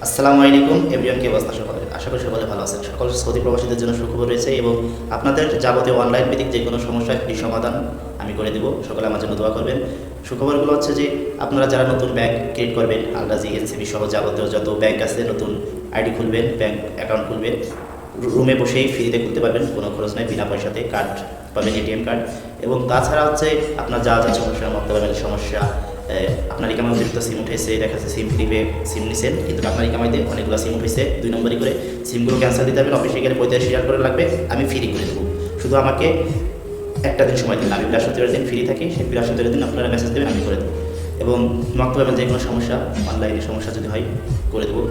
আসসালামু আলাইকুম এভরিওয়ান, কি অবস্থা সকলের? আশা করি সকলে ভালো আছেন। সকল সৌদি প্রবাসীদের জন্য সুখবর রয়েছে এবং আপনাদের যাবতীয় অনলাইন ভিত্তিক যে কোনো সমস্যার ফ্রি সমাধান আমি করে দেবো। সকলে আমার জন্য দোয়া করবেন। সুখবরগুলো হচ্ছে যে আপনারা যারা নতুন ব্যাংক ক্রিয়েট করবেন, আলরাজি, এনসিবি সহ যাবতীয় যত ব্যাংক আছে, নতুন আইডি খুলবেন, ব্যাংক অ্যাকাউন্ট খুলবেন, রুমে বসেই ফ্রিতে খুলতে পারবেন, কোনো খরচ নেই, বিনা পয়সাতে কার্ড পাবেন, এটিএম কার্ড। এবং তাছাড়া হচ্ছে আপনার যা যা সমস্যা, মক্তবের সমস্যা, আপনার ইকামায় অতিরিক্ত সিম উঠেছে, দেখা যাচ্ছে সিম ফ্রিতে সিম নিছেন, কিন্তু আপনার ইকামাইতে অনেকগুলো সিম উঠেছে 2 নম্বরই করে, সিমগুলো ক্যান্সেল দিতে হবে। অফিসে গেলে 45,000 করে লাগবে, আমি ফ্রি করে দেবো। শুধু আমাকে একটা দিন সময় দিন, আমি বৃহস্পতিবার দিন ফ্রি থাকি, সেই বৃহস্পতিবার দিন আপনারা মেসেজ দেবেন, আমি করে দেবো। এবং মক্তবের যে কোনো সমস্যা, অনলাইনে সমস্যা যদি হয় করে দেবো।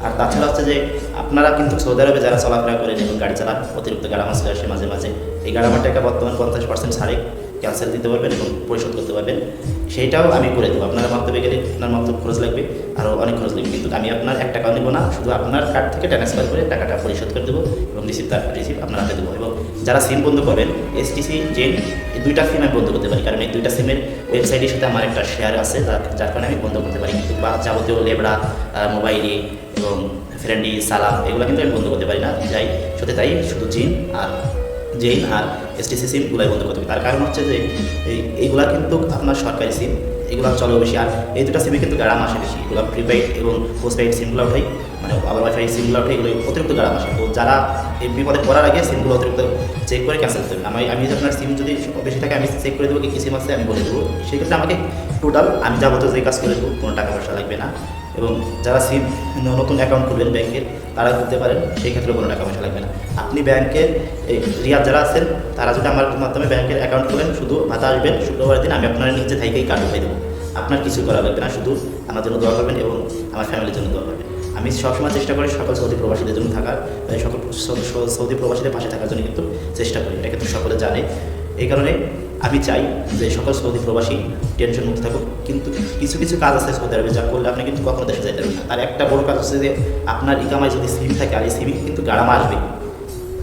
আর তাছাড়া হচ্ছে যে আপনারা কিন্তু সৌদি আরবে যারা চলাফেরা করেন এবং গাড়ি চালান, অতিরিক্ত গাড়ামা চলে আসে মাঝে মাঝে, এই গাড়ামার টাকা বর্তমান 50% ছাড়ে ক্যান্সেল দিতে পারবেন এবং পরিশোধ করতে পারবেন, সেইটাও আমি করে দেবো। আপনারা মক্তবে গেলে আপনার মক্তব খরচ লাগবে, আরও অনেক খরচ লাগবে, কিন্তু আমি আপনার 1 টাকাও নেবো না, শুধু আপনার কার্ড থেকে ট্রান্সফার করে টাকাটা পরিশোধ করে দেবো এবং রিসিপ্ট আপনার হাতে দেবো। এবং যারা সিম বন্ধ করবেন, এসটিসি, জেন, এই 2টা সিম আমি বন্ধ করতে পারি, কারণ এই 2টা সিমের ওয়েবসাইটের সাথে আমার একটা শেয়ার আছে, যার কারণে আমি বন্ধ করতে পারি। কিন্তু বা যাবতীয় লেবড়া, মোবাইলে এবং ফ্রেন্ডি, সালাম, এগুলো কিন্তু আমি বন্ধ করতে পারি না। যাই সাথে তাই শুধু জেইন আর এসটিসি সিমগুলাই বন্ধ করতে হবে। তার কারণ হচ্ছে যে এইগুলা কিন্তু আপনার সরকারি সিম, এগুলো চলে বেশি। আর এই 2টা সিমে কিন্তু গাড়াম আসে বেশি, এগুলো প্রিপেইড এবং পোস্টপেইড সিমগুলো ওঠাই, মানে আবার ওয়াইফাই সিমগুলো ওঠাই, এগুলো অতিরিক্ত গাড়াম আসে। তো যারা এই বিপদে পড়ার আগে সিমগুলো অতিরিক্ত চেক করে ক্যান্সেল করতে হবে। আমি যদি আপনার সিম যদি বেশি থাকে, আমি চেক করে দেবো কি সিম আছে, আমি বলে দেবো। সেক্ষেত্রে আমাকে টোটাল আমি যাবতীয় যে কাজ করে দেবো, কোনো টাকা পয়সা লাগবে না। এবং যারা সিম নতুন অ্যাকাউন্ট খুলবেন ব্যাংকের, তারা করতে পারেন, সেই ক্ষেত্রে কোনো টাকা পয়সা লাগবে না। আপনি ব্যাংকের রিয়াদ যারা আছেন, তারা যদি আমার মাধ্যমে ব্যাংকের অ্যাকাউন্ট খুলেন, শুধু ভাতা আসবেন শুক্রবার দিন, আমি আপনার নিজে থেকেই কার্ড উঠাই দেবো। আপনার কিছু করা লাগবে না, শুধু আমার জন্য দোয়া করবেন এবং আমার ফ্যামিলির জন্য দোয়া করবেন। আমি সবসময় চেষ্টা করি সকল সৌদি প্রবাসীদের জন্য থাকার, সকল সৌদি প্রবাসীদের পাশে থাকার জন্য কিন্তু চেষ্টা করি, এটা কিন্তু সকলে জানে। এই কারণে আমি চাই যে সকল সৌদি প্রবাসী টেনশন মুক্ত থাকুক। কিন্তু কিছু কিছু কাজ আছে সৌদি আরবে, যা করলে আপনি কিন্তু কখনো দেশে যাইতে পারবেন না। তার একটা বড় কাজ হচ্ছে যে আপনার ইকামায় যদি সিম থাকে, আর এই সিম কিন্তু গাড়ামা আসবে,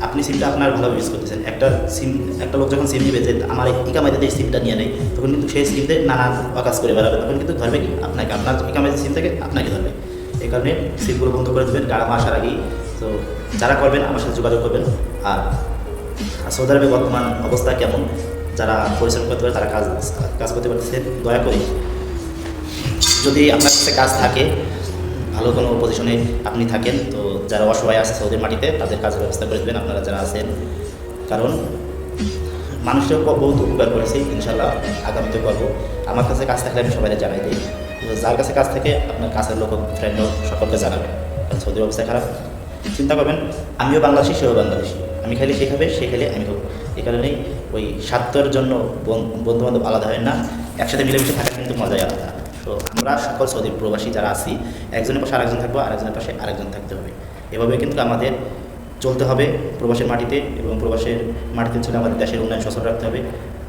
আপনি সিমটা আপনার ভালোভাবে ইউজ করতেছেন। একটা লোক যখন সিম নেবে, যে আমার ইকামাইতে যে সিমটা নিয়ে নেয়, তখন কিন্তু সেই সিমতে নানান অকাজ করে বেড়াবে, তখন কিন্তু ধরবে কি আপনাকে, আপনার ইকামাইতে সিম থেকে আপনাকে ধরবে। এই কারণে সিমগুলো বন্ধ করে দেবেন গাড়ামা আসার আগেই। তো যারা করবেন আমার সাথে যোগাযোগ করবেন। আর সৌদি আরবে বর্তমান অবস্থা কেমন, যারা পরিশ্রম করতে পারে তারা কাজ করতে পারতেছে, দয়া করে যদি আপনার কাছে কাজ থাকে, ভালো কোনো পজিশনে আপনি থাকেন, তো যারা অসহায় আছে সৌদির মাটিতে, তাদের কাজের ব্যবস্থা করে দেবেন আপনারা যারা আছেন। কারণ মানুষের বহুত উপকার করেছি, ইনশাল্লাহ আগামীতে করবো। আমার কাছে কাজ থাকলে আমি সবাই জানাই দিই, যার কাছে কাজ থেকে আপনার কাছের লোক, ফ্রেন্ড সকলকে জানাবেন। কারণ সৌদি অবস্থা খারাপ, চিন্তা করবেন আমিও বাংলাদেশি, সেও বাংলাদেশি, আমি খাইলে সে খাবে, সে খেলে আমি খাবো। এই কারণেই ওই স্বার্থের জন্য বন্ধুবান্ধব আলাদা হয় না, একসাথে মিলেমিশে থাকার কিন্তু মজাই আলাদা। তো আমরা সকল সৌদি প্রবাসী যারা আছি, একজনের পাশে আরেকজন থাকবো, আরেকজনের পাশে আরেকজন থাকতে হবে। এভাবে কিন্তু আমাদের চলতে হবে প্রবাসের মাটিতে, এবং প্রবাসের মাটিতে চলে আমাদের দেশের উন্নয়ন সচল রাখতে হবে।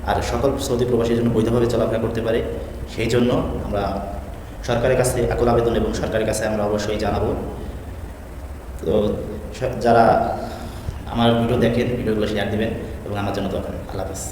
আর সকল সৌদি প্রবাসীর জন্য বৈধভাবে চলাফেরা করতে পারে, সেই জন্য আমরা সরকারের কাছে আকুল আবেদন এবং সরকারের কাছে আমরা অবশ্যই জানাবো। তো যারা আমার ভিডিও দেখেন, ভিডিওগুলো শেয়ার দেবেন এবং আমার জন্য দরকার। আল্লাহ হাফেজ।